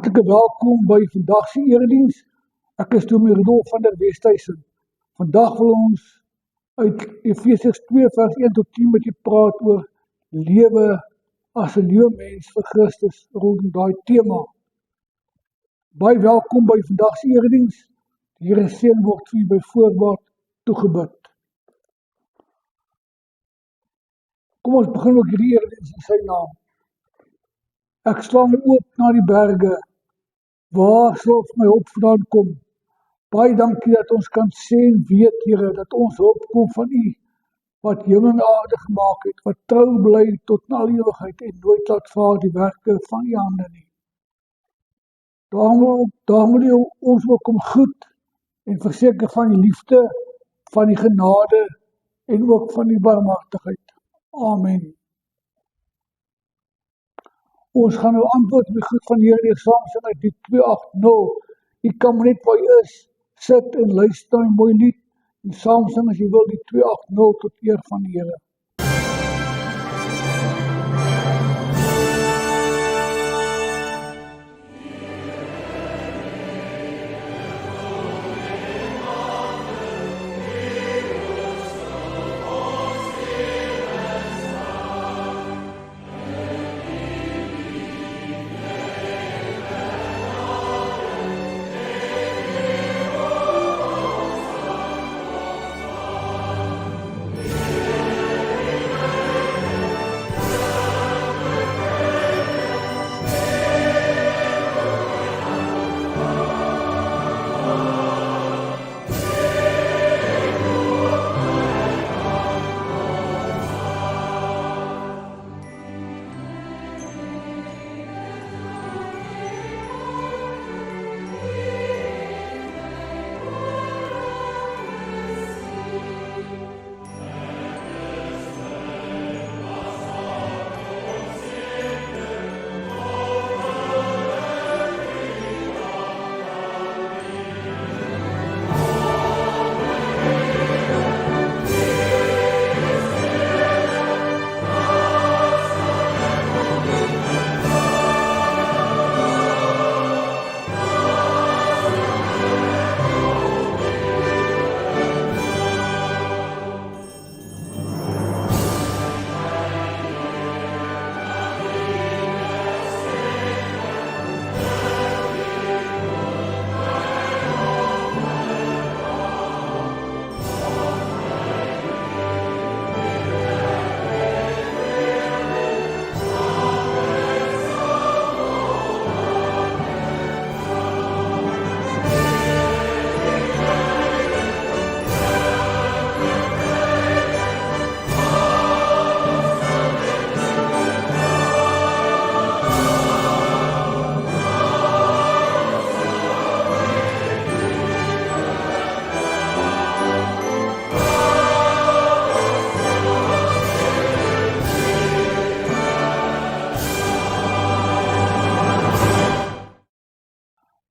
Hartlike welkom by vandag se erediens. Ek is Dominee Rudolf van der Westhuizen. Vandag wil ons uit Efesiërs 2 vers 1 tot 10 met julle praat oor lewe as 'n nuwe mens vir Christus rondom daai tema. Baie welkom by vandag se erediens. Die Here seën word vir u by voorbaat toegebid. Kom ons begin ook hierdie erediens in sy naam. Ek slaan oop na die berge, waar sal my hulp vandaan kom? Baie dankie dat ons kan sê en weet, Here, dat ons hulp kom van U, wat hemel en aarde gemaak het, wat trou bly tot in al ewigheid en nooit laat vaar die werke van U hande nie. Daarom wil U ons ook om goed en verseker van die liefde, van die genade en ook van die barmhartigheid. Amen. Ons gaan nou antwoord op die goed van die Here deur saam sing uit die 280. U kan maar net waar u is, sit en luister na 'n mooi lied en saam sing as jy wil die 280 tot eer van die Here.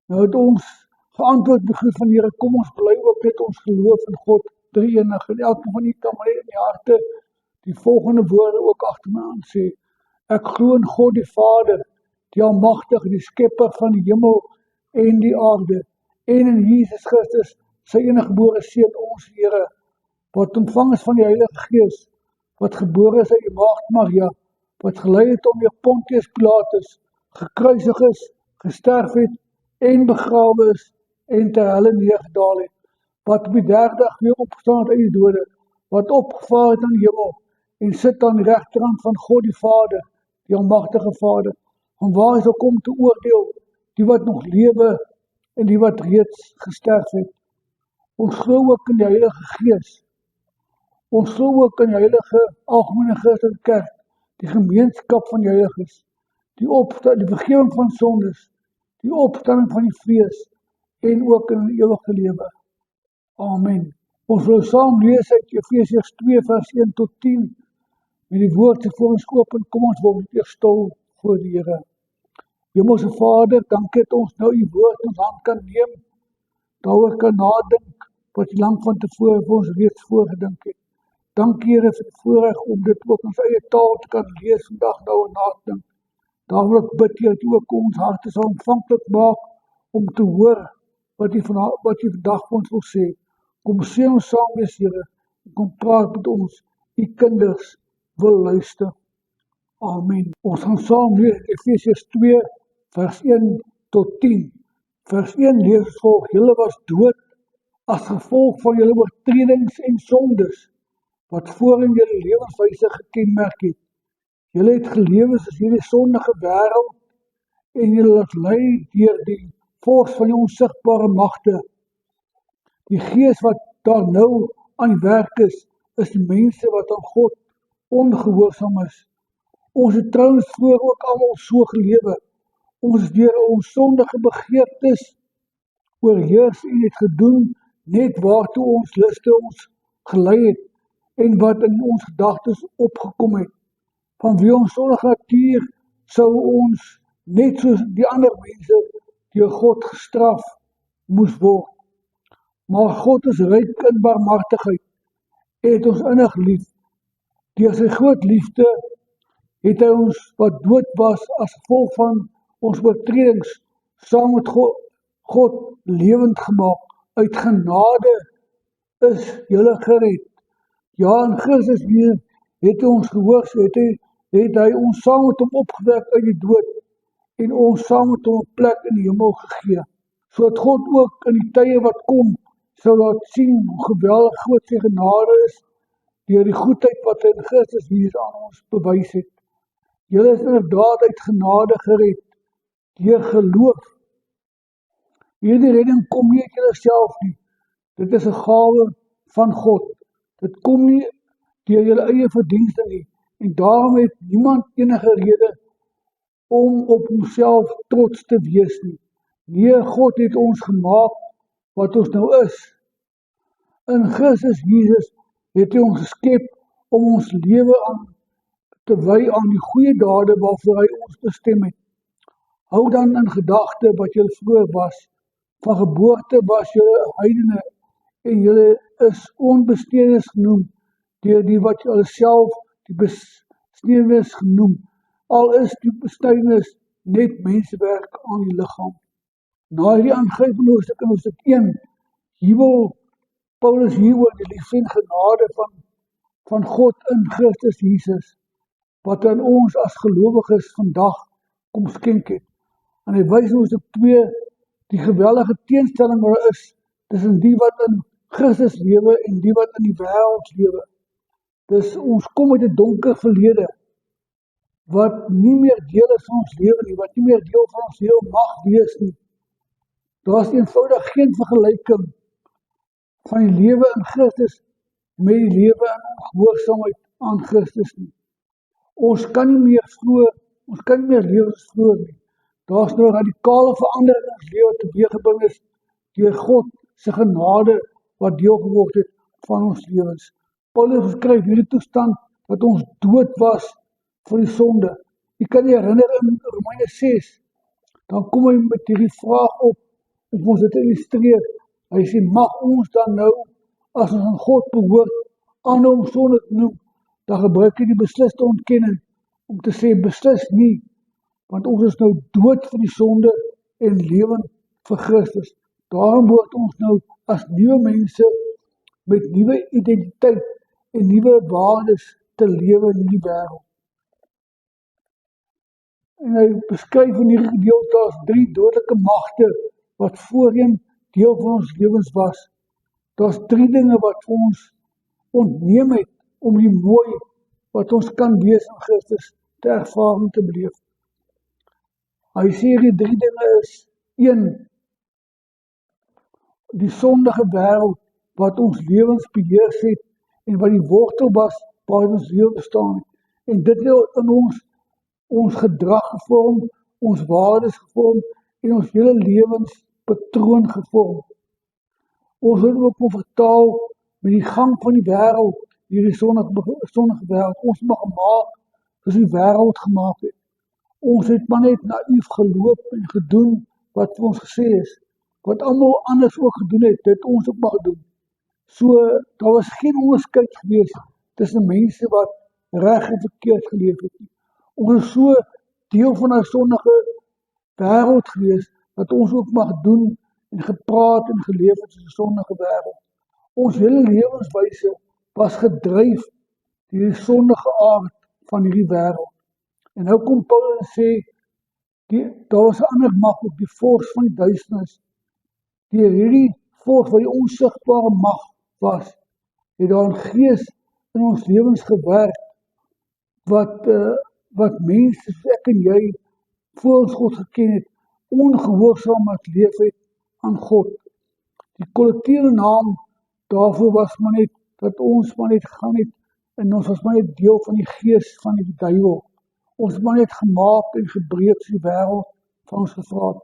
Nou het ons geantwoord op die goed van die Here, kom ons bly ook net ons geloof in God drie-enig. En elke van u kan maar in die harte die volgende woorde ook agter my aan sê. Ek glo in God die Vader, die almagtige, die skepper van die hemel en die aarde, en in Jesus Christus, sy eniggebore seun, ons Here, wat ontvang is van die Heilige Gees, wat gebore is uit die maagd Maria, wat gelei het onder Pontius Pilatus, gekruisig is, gesterf het, en begrawe is, en ter helle neergedaal het, wat op die derde dag weer opgestaan het uit die dode, wat opgevaar het aan die hemel, en sit aan die regterhand van God die Vader, die almagtige Vader, van waar hy sal kom te oordeel, die wat nog lewe, en die wat reeds gesterf het. Ons glo ook in die Heilige Gees. Ons glo ook in die Heilige Algemene Christelike Kerk, die gemeenskap van die heiliges, die vergifnis van sondes, die opstanding van die vlees, en ook in die ewige lewe. Amen. Ons wil saam lees uit Efesiërs 2 vers 1 tot 10, met die woord se voor ons open, kom ons word eers stil voor die Here. Hemelse Vader, dankie dat ons nou u woord in ons hand kan neem, daaroor kan nadink, wat u lang van tevore vir ons reeds voorgedink het. Dankie Here vir die voorreg om dit ook in ons eie taal te kan lees, vandag daaroor nadink. Daar wil ek bid, Here, dat U ook ons harte sal ontvanklik maak om te hoor wat U vandag vir ons wil sê. Kom seën ons saam wees, Here, en kom praat met ons. U kinders wil luister. Amen. Ons gaan saam lees Efesiërs 2 vers 1 tot 10. Vers 1 lees as volg: Julle was dood as gevolg van julle oortredings en sondes, wat voorheen julle lewenswyse gekenmerk het. Julle het gelewe soos hierdie sondige wêreld en julle laat lei deur die vors van die onsigbare magte. Die gees wat daar nou aan die werk is die mense wat aan God ongehoorsaam is. Ons het trouens vroeër ook almal so gelewe. Ons is deur ons sondige begeertes oorheers en het gedoen net waartoe ons luste ons gelei het en wat in ons gedagtes opgekom het. Vanweë ons sondige natuur sou ons net soos die ander mense deur God gestraf moes word. Maar God is ryk in barmhartigheid en het ons innig lief. Deur sy groot liefde het hy ons wat dood was as gevolg van ons oortredings saam met God lewend gemaak. Uit genade is julle gered. Ja, in Christus het hy ons gehoors, het hy ons saam met hom opgewek uit die dood en ons saam met hom 'n plek in die hemel gegee, sodat God ook in die tye wat kom sou laat sien hoe geweldig groot sy genade is deur die goedheid wat hy in Christus Jesus aan ons bewys het. Julle is inderdaad uit genade gered deur geloof. Hierdie redding kom nie uit julleself nie. Dit is 'n gawe van God. Dit kom nie deur julle eie verdienste nie. En daarom het niemand enige rede om op homself trots te wees nie. Nee, God het ons gemaak wat ons nou is. In Christus Jesus het hy ons geskep om ons lewe aan te wy aan die goeie dade waarvoor hy ons bestem het. Hou dan in gedagte wat julle vroeër was. Van geboorte was julle heidene en julle is onbestedenis genoem deur die wat julle self die besnedenis genoem, al is die besnydenis net mensewerk aan die liggaam. Na hierdie aangrypende hoofstuk in hoofstuk 1, jubel Paulus hieroor die liefde en genade van God in Christus Jesus, wat aan ons as gelowiges vandag kom skenk het. En hy wys in hoofstuk 2 die geweldige teenstelling wat daar is tussen die wat in Christus lewe en die wat in die wêreld lewe. Dus ons kom uit 'n donker verlede wat nie meer deel is van ons lewe nie, wat nie meer deel van ons lewe mag wees nie. Daar is eenvoudig geen vergelyking van die lewe in Christus met die lewe in ongehoorsaamheid aan Christus nie. Ons kan nie meer lewe soos vroeër nie. Daar is nou 'n radikale verandering in ons lewe teweeggebring is deur God se genade wat deel geword het van ons lewens. Paulus beskryf hierdie toestand dat ons dood was vir die sonde. Jy kan je herinner in Romeine 6, dan kom hy met hierdie vraag op om ons dit te illustreer. Hy sê, mag ons dan nou, as ons aan God behoort, aanhou om sonde te noem, dan gebruik hy die besliste ontkenning om te sê, beslis nie, want ons is nou dood vir die sonde en lewend vir Christus. Daarom word ons nou as nuwe mense met nuwe identiteit en nuwe waardes te lewe in die wêreld. En hy beskryf in hierdie gedeelte as 3 dodelike magte wat voorheen deel van ons lewens was. Daar's 3 dinge wat ons ontneem het om die mooi wat ons kan wees in Christus te ervaar en te beleef. Hy sê die 3 dinge is 1, die sondige wêreld wat ons lewens beheers het en wat die wortel was waar ons lewe bestaan het. En dit het in ons gedrag gevorm, ons waardes gevorm en ons hele lewenspatroon gevorm. Ons word ook vertaal met die gang van die wêreld, hierdie sondige wêreld. Ons mag gemaak soos die wêreld gemaak het. Ons het maar net naïef geloop en gedoen wat vir ons gesê is. Wat almal anders ook gedoen het, dit ons ook mag doen. So, daar was geen onderskeid gewees tussen mense wat reg en verkeerd geleef het nie. Ons is so deel van 'n sondige wêreld gewees, dat ons ook mag doen en gepraat en geleef het in 'n sondige wêreld. Ons hele lewenswyse was gedryf deur die sondige aard van hierdie wêreld. En nou kom Paulus en sê, daar was 'n ander mag op die vors van die duisternis. Deur hierdie vors wat die onsigbare mag was, het daar 'n gees in ons lewens gewerk, wat mense soos ek en jy, voor ons God geken het, ongehoorsaam leef het aan God. Die kollektiewe naam daarvoor was maar net, dat ons maar net gaan het, en ons was maar net deel van die gees van die duiwel. Ons is maar net gemaak en gebreek soos die wêreld van ons gevra het.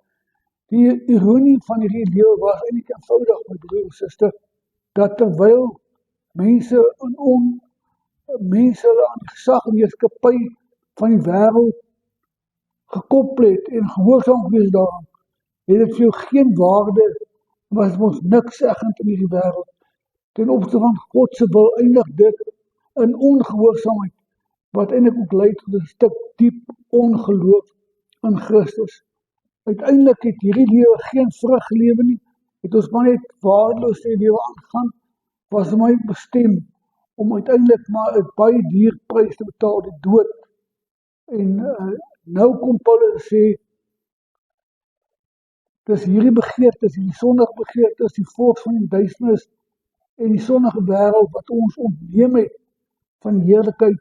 Die ironie van hierdie lewe was eintlik eenvoudig, my broer en suster, dat terwyl mense hulle aan die gesag en heerskappy van die wêreld gekoppel het en gehoorsaam gewees daaraan, het dit vir jou geen waarde, was ons niks seggend in hierdie wêreld. Ten opsigte van God se wil eindig dit in ongehoorsaamheid, wat eintlik ook lei tot 'n stuk diep ongeloof in Christus. Uiteindelik het hierdie lewe geen vrug gelewe nie, het ons maar net waardeloos die lewe aangaan, was my bestem om uiteindelik maar 'n baie duur prys te betaal, die dood. En nou kom Paulus en sê, dis hierdie begeertes, die sondige begeertes, die vors van die duisternis en die sondige wêreld wat ons ontneem het van die heerlikheid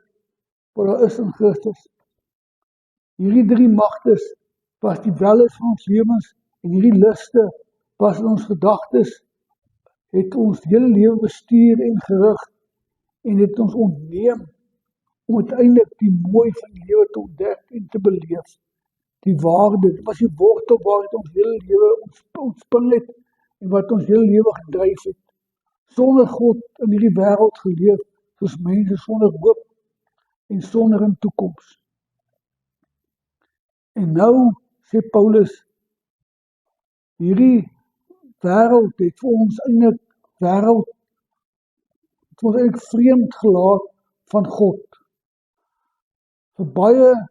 wat daar is in Christus. Hierdie drie magtes was die welles van ons lewens, en hierdie liste was in ons gedagtes, het ons hele lewe bestuur en gerig, en het ons ontneem om uiteindelik die mooi van die lewe te ontdek en te beleef. Die waarde, dit was die wortel waar het ons hele lewe ontspin het, en wat ons hele lewe gedryf het. Sonder God in hierdie wêreld geleef, soos mense sonder hoop en sonder 'n toekoms. En nou sê Paulus, hierdie wêreld het vir ons eintlik vreemd gelaat van God. Vir baie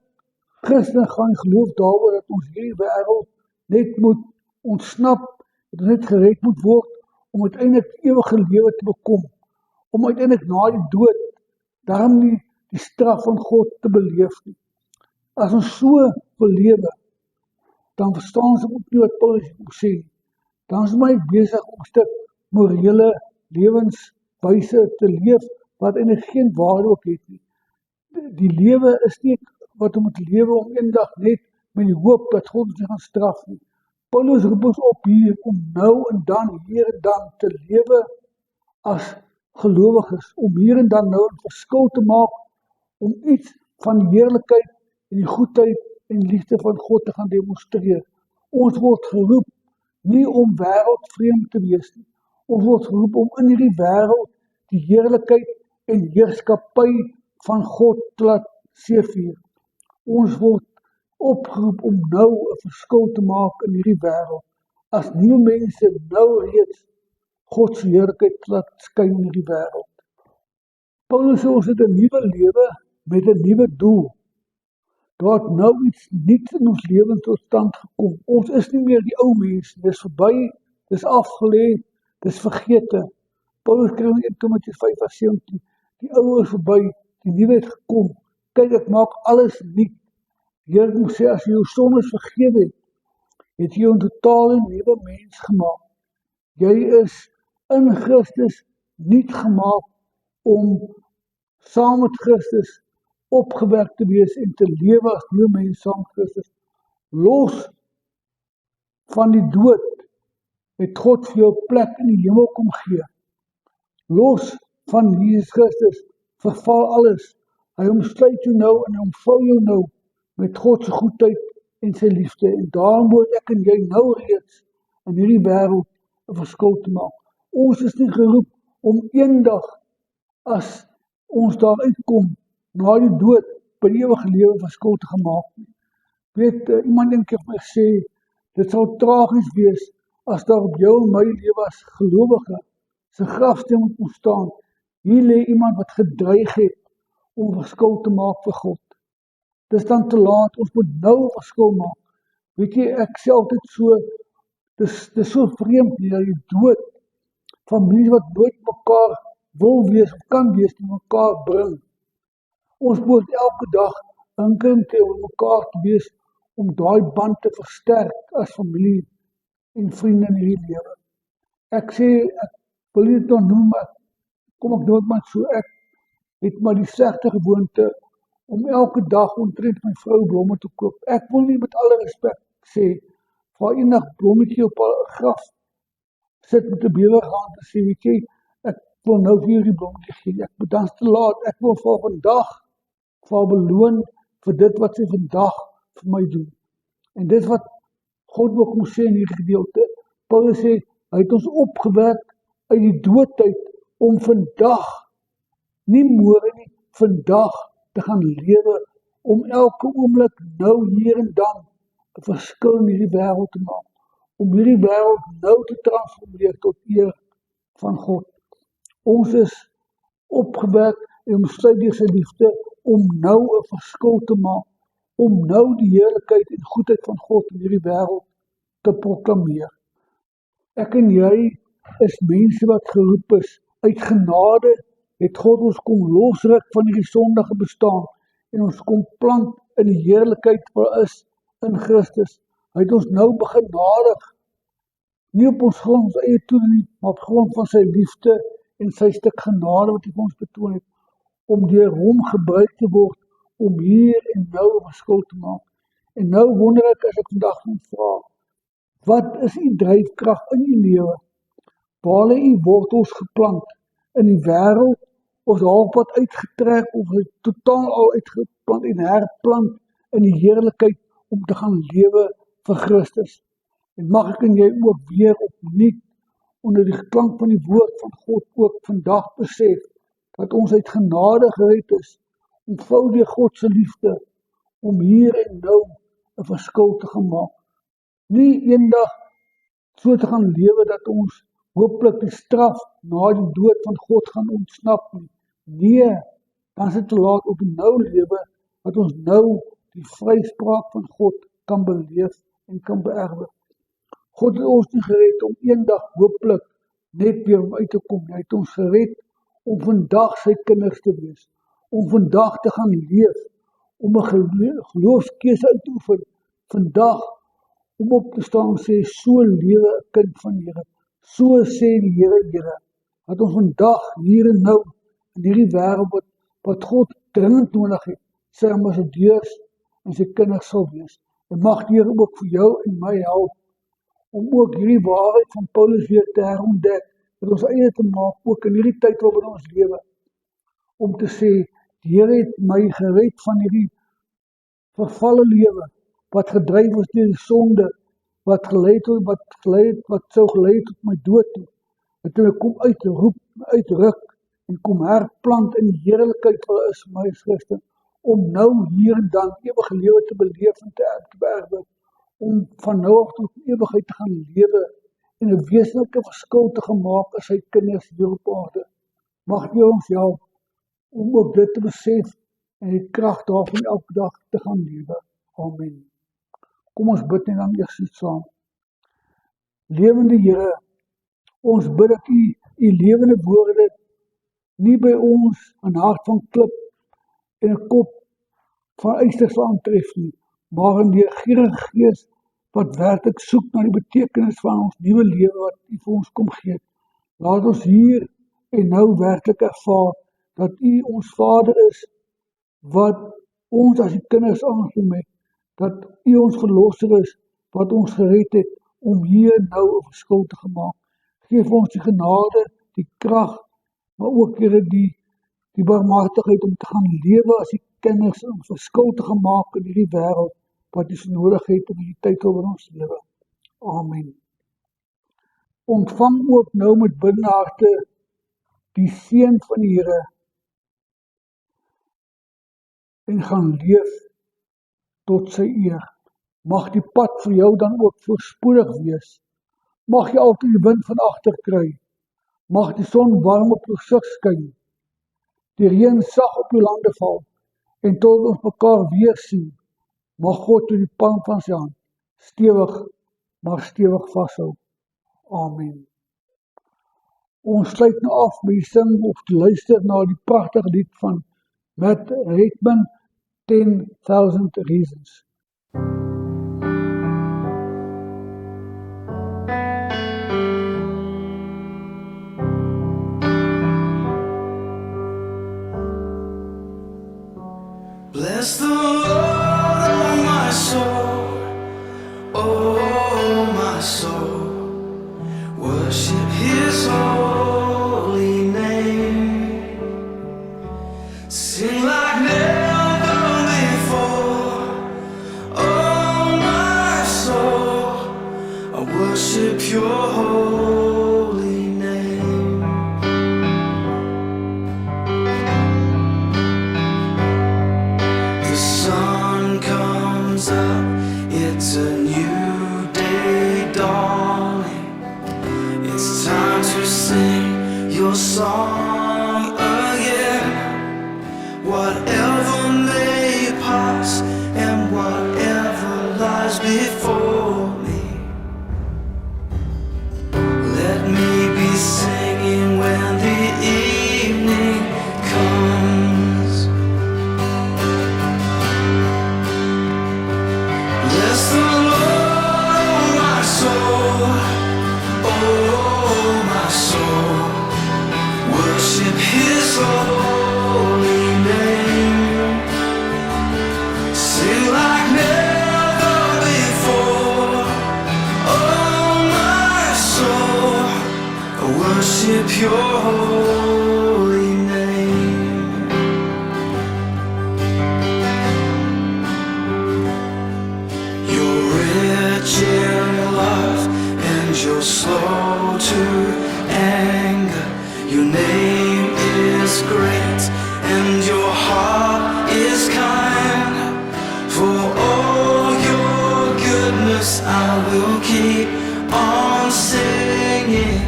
Christene gaan geloof daaroor dat ons hierdie wêreld net moet ontsnap, dat ons net gered moet word, om uiteindelik ewige lewe te bekom, om uiteindelik na die dood, daarom nie die straf van God te beleef nie. As ons so wil lewe, dan verstaan ons ook nie wat Paulus sê. Dan is my besig om 'n stuk morele lewenswyse te leef, wat eintlik geen waarde ook het nie. Die lewe is nie wat om te lewe om eendag net met die hoop dat God ons gaan straf nie. Paulus roep ons op hier om nou en dan, hier en dan te lewe as gelowiges, om hier en dan nou 'n verskil te maak, om iets van die heerlikheid en die goedheid en liefde van God te gaan demonstreer. Ons word geroep nie om wêreldvreemd te wees nie. Ons word geroep om in hierdie wêreld die heerlikheid en heerskappy van God te laat seëvier. Ons word opgeroep om nou 'n verskil te maak in hierdie wêreld, as nuwe mense nou reeds God se heerlikheid laat skyn in hierdie wêreld. Paulus sê ons het 'n nuwe lewe met 'n nuwe doel. Daar het nou iets nuuts in ons lewens tot stand gekom. Ons is nie meer die ou mens, dis verby, dis afgelê, dis vergete. Paulus skryf in 1 Timoteus 5:17, die ou is verby, die nuwe het gekom. Kyk, ek maak alles nuut. Die Here moet sê, as jy jou sondes vergewe het jy 'n totale nuwe mens gemaak. Jy is in Christus nuut gemaak om saam met Christus opgewek te wees en te lewe as nuwe mens saam met Christus. Los van die dood het God vir jou plek in die hemel kom gee. Los van Jesus Christus verval alles. Hy omsluit jou nou en hy omvou jou nou met God se goedheid en sy liefde. En daarom moet ek en jy nou reeds in hierdie wêreld 'n verskil te maak. Ons is nie geroep om eendag, as ons daar uitkom, na die dood, by die ewige lewe verskil te gemaak nie. Weet, iemand een keer vir my gesê, dit sal tragies wees as daar op jou en my lewe as gelowige se grafsteen moet ontstaan. Hier lê iemand wat gedreig het om verskil te maak vir God. dis dan te laat, ons moet nou 'n verskil maak. Weet jy, ek sê altyd so, dis so vreemd dat die dood, families wat nooit mekaar wil wees of kan wees, die mekaar bring. Ons moet elke dag inkring kry om mekaar te wees, om daai band te versterk as familie en vriende in hierdie lewe. Ek sê, ek wil nie dit nou noem, maar kom ek dood maar so, ek het maar die slegte gewoonte om elke dag omtrent my vrou blomme te koop. Ek wil nie met alle respek sê, vir enig blommetjie op haar graf sit met 'n bewige hand en sê, weet jy, ek wil nou vir jou die blommetjie gee, ek bedank te laat, ek wil vir vandag vir haar beloon vir dit wat sy vandag vir my doen. En dit wat God ook moet sê in hierdie gedeelte, Paulus sê, hy het ons opgewek uit die doodtyd om vandag, nie môre nie, vandag te gaan lewe, om elke oomblik nou hier en dan 'n verskil in hierdie wêreld te maak, om hierdie wêreld nou te transformeer tot eer van God. Ons is opgewek en omsluit deur sy liefde om nou 'n verskil te maak, om nou die heerlikheid en goedheid van God in hierdie wêreld te proklameer. Ek en jy is mense wat geroep is. Uit genade het God ons kom losruk van hierdie sondige bestaan en ons kom plant in die heerlikheid wat is in Christus. Hy het ons nou begenadig, nie op ons grond ons eie toe nie, maar op grond van sy liefde en sy stuk genade wat hy vir ons betoon het, om deur hom gebruik te word, om hier en nou 'n verskil te maak. En nou wonder ek, as ek vandag moet vra, wat is u dryfkrag in u lewe? Waar lê u wortels geplant? In die wêreld, of halfpad uitgetrek, of totaal al uitgeplant en herplant in die heerlikheid om te gaan lewe vir Christus? En mag ek en jy ook weer opnuut onder die klank van die woord van God ook vandag besef dat ons uit genade gered is, ontvou deur God se liefde, om hier en nou 'n verskil te gaan maak. Nie eendag so te gaan lewe dat ons hooplik die straf na die dood van God gaan ontsnap nie. Nee, dan is dit te laat op die nou lewe, dat ons nou die vryspraak van God kan beleef en kan beerwe. God het ons nie gered om eendag hooplik net weer om uit te kom. Hy het ons gered om vandag sy kinders te wees, om vandag te gaan leef, om 'n geloofskeuse uit te oefen, vandag om op te staan en sê, so lewe 'n kind van die Here, so sê die Here, dat ons vandag hier en nou in hierdie wêreld wat God dringend nodig het, sy ambassadeurs en sy kinders sal wees. En mag die Here ook vir jou en my help om ook hierdie waarheid van Paulus weer te herontdek, dat ons eie te maak, ook in hierdie tyd waarin ons lewe, om te sê, die Here het my gered van hierdie vervalle lewe, wat gedryf was deur die sonde, wat sou gelei het tot my dood toe, dat hy kom uitroep, uitruk, en kom herplant in die heerlikheid wat is vir my as Christen, om nou hier en dan ewige lewe te beleef en te beerwe, om van nou af tot ewigheid te gaan lewe en 'n wesenlike verskil te gaan maak as sy kinders hier op aarde. Mag jy ons help om ook dit te besef en die krag daarvan elke dag te gaan lewe. Amen. Kom ons bid net dan eers saam. Lewende Here, ons bid dat u lewende woorde nie by ons 'n hart van klip en 'n kop van yster sal aantref nie, maar in die gierige gees wat werklik soek na die betekenis van ons nuwe lewe wat u vir ons kom gee. Laat ons hier en nou werklik ervaar dat u ons Vader is, wat ons as die kinders aangeneem het, dat u ons verlosser is, wat ons gered het, om hier en nou 'n verskil te maak. Geef ons die genade, die krag, maar ook Here die barmhartigheid om te gaan lewe as die kinders, 'n verskil te maak in hierdie wêreld wat ons nodig het in die tyd waarin ons lewe. Amen. Ontvang ook nou met bidende harte die seën van die Here en gaan leef tot sy eer. Mag die pad vir jou dan ook voorspoedig wees. Mag jy altyd die wind van agter kry. Mag die son warm op jou gesig skyn. Die reën sag op jou lande val En tot ons mekaar weer sien, mag God tot die palm van sy hand stewig, maar stewig vashou. Amen. Ons sluit nou af met die sing of te luister na die pragtige lied van Matt Redman, 10,000 Reasons. Bless the Lord, oh my soul, oh my soul, worship His holy name, sing like never before, oh my soul, I worship Your holy name. The sun comes up, it's a new day dawning. It's time to sing Your song again. Whatever may pass and whatever lies before me, let me be singing when the evening comes. Bless the Lord, oh my soul, oh my soul, worship His holy name, sing like never before, oh my soul, worship Your holy name. You're rich in love and You're slow to anger. Your name is great and Your heart is kind. For all Your goodness I will keep on singing.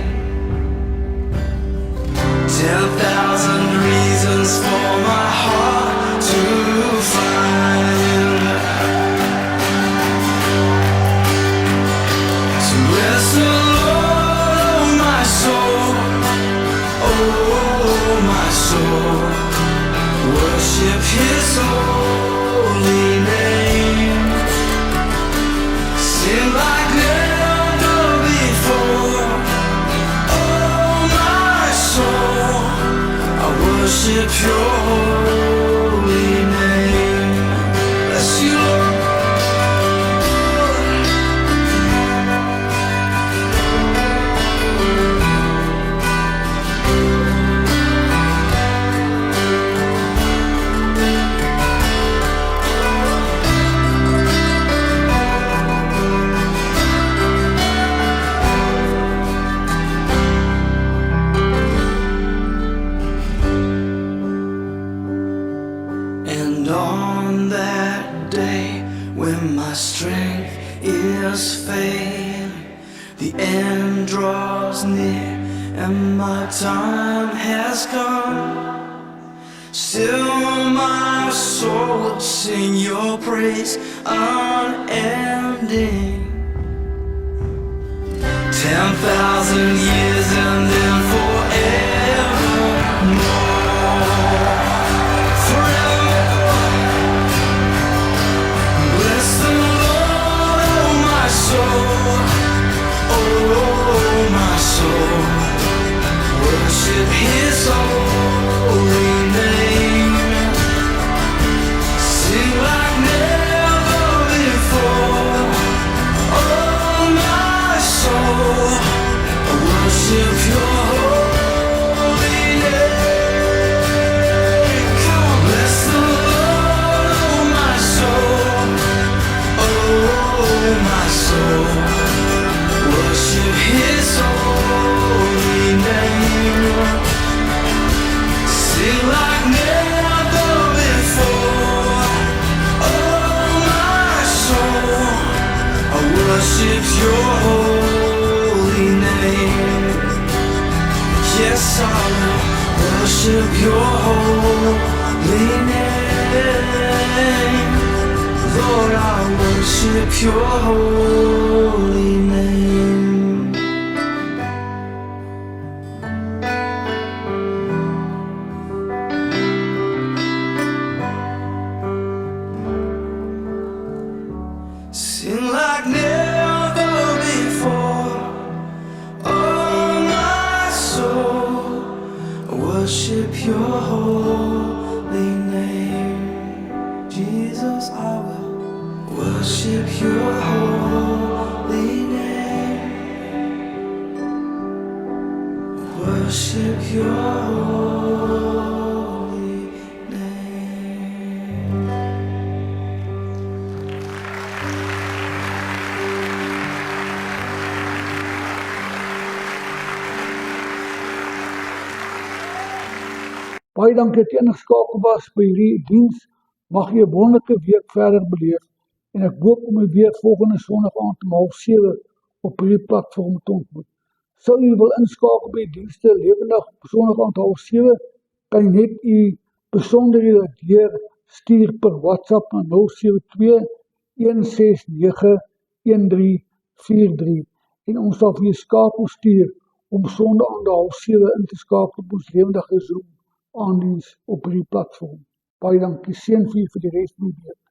10,000 reasons for my heart to find. So bless the Lord, oh my soul, oh my soul, worship His holy name, sing like never before, oh my soul, I worship Your holy name. Bless You, Lord. And on that day when my strength is failing, the end draws near and my time has come, still my soul will sing Your praise unending. 10,000 years and then forevermore. Bless the Lord, oh my soul, oh my soul, worship His holy name, sing like never before, oh my soul, worship Your holy name. Come on, bless the Lord, oh my soul, oh my soul, worship His holy name, sing like never before, oh my soul, I worship Your holy name. Yes, I will worship Your holy name. name. Lord, I worship your holy name. Sing like never before. Oh, my soul, worship your holy name. Jesus, I will worship your holy name. Worship your holy name. Baie dankie dat jy ingeskakel was by hierdie diens. Mag jy 'n wonderlike week verder beleef en ek hoop om u weer volgende Sondag aand om 7:30 op hierdie platform te ontmoet. Sou u wil inskakel by die dienste lewendig op Sondag aand 7:30, kan jy net u besonderhede deur stuur per WhatsApp na 072 169 1343 en ons sal vir jou skakel stuur om Sondag aand 7:30 in te skakel op ons lewendige Zoom aandiens op hierdie platform. Baie dankie, seën vir die res van die week.